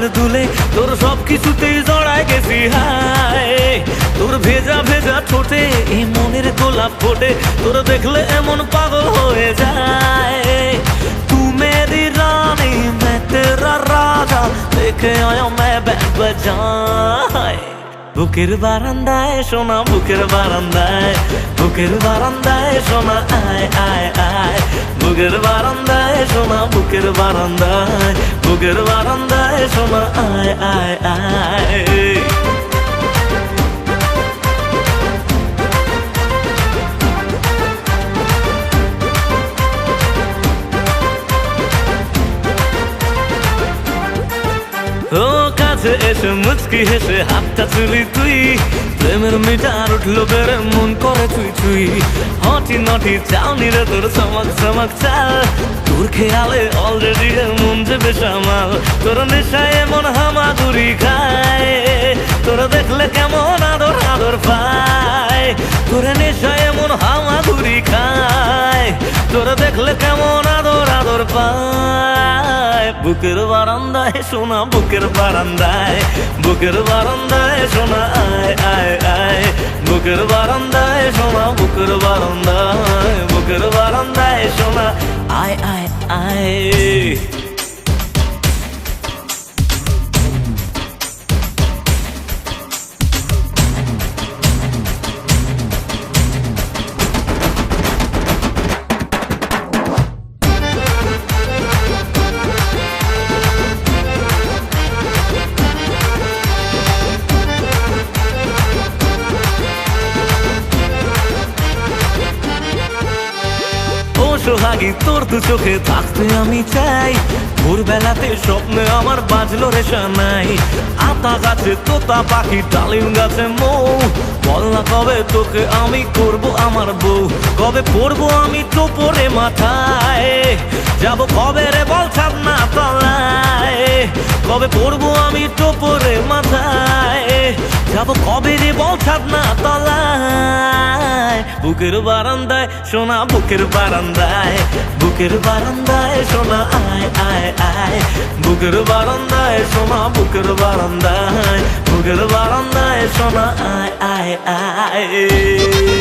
পায়ের দুলে তোর সব কিছুতেই জড়ায় গেছি হায়। তোর ভেজা ভেজা ঠোঁটে এই মনের গোলাপ ফোটে, তোর দেখলে এমন পাগল হয়ে যায়। তু মেরি রানী मैं तेरा রাজা, দেখে আয়া मैं बैंड बजाए। বুকের বারান্দায় সোনা, বুকের বারান্দায়, বুকের বারান্দায় সোনা আয় আয় আয়। বুকের বারান্দায় সোনা, বুকের বারান্দায়, বুকের বারান্দায় সোনা আয় আয় আয়। ও কাছে এসে মুচকি হেসে হাতটা তুলি তুই, প্রেমের মিটার উঠলো বেড়ে মন করে তুই তুই। হটি নটি চাউনি রে তোর চমক চমক চাল, তোর খেয়ালে অলরেডি মন যে বেসামাল। তোর নেশায় এমন হামাগুড়ি খায়, তোর দেখলে কেমন আদর আদর পায়। তোর নেশায় এমন হামাগুড়ি খায়, তোর দেখলে কেমন আদর আদর পায়। বুকের বারান্দায় সোনা, বুকের বারান্দায়, বুকের বারান্দায় সোনা আয় আয় আয়। বুকের বারান্দায় সোনা, বুকের বারান্দায়, বুকের বারান্দায় সোনা আয় আয় আয়। সোহাগী তোর দু চোখে থাকতে আমি চাই, ভোরবেলাতে স্বপ্নে আমার বাজলো রে সানাই। আতা গাছে তোতা পাখি, ডালিম গাছে মৌ, বল না কবে তোকে আমি করব আমার বউ। কবে পড়বো আমি টোপরে মাথায়, যাব কবে রে বল ছাদনা তলায়। কবে পড়বো আমি টোপরে মাথায়, যাব কবে রে বল ছাদনা তলায়। বুকের বারান্দায় সোনা, বুকের বারান্দায়, বুকের বারান্দায় সোনা আয় আয় আয়। বুকের বারান্দায় সোনা, বুকের বারান্দায়, বুকের বারান্দায় সোনা আয় আয় আয়।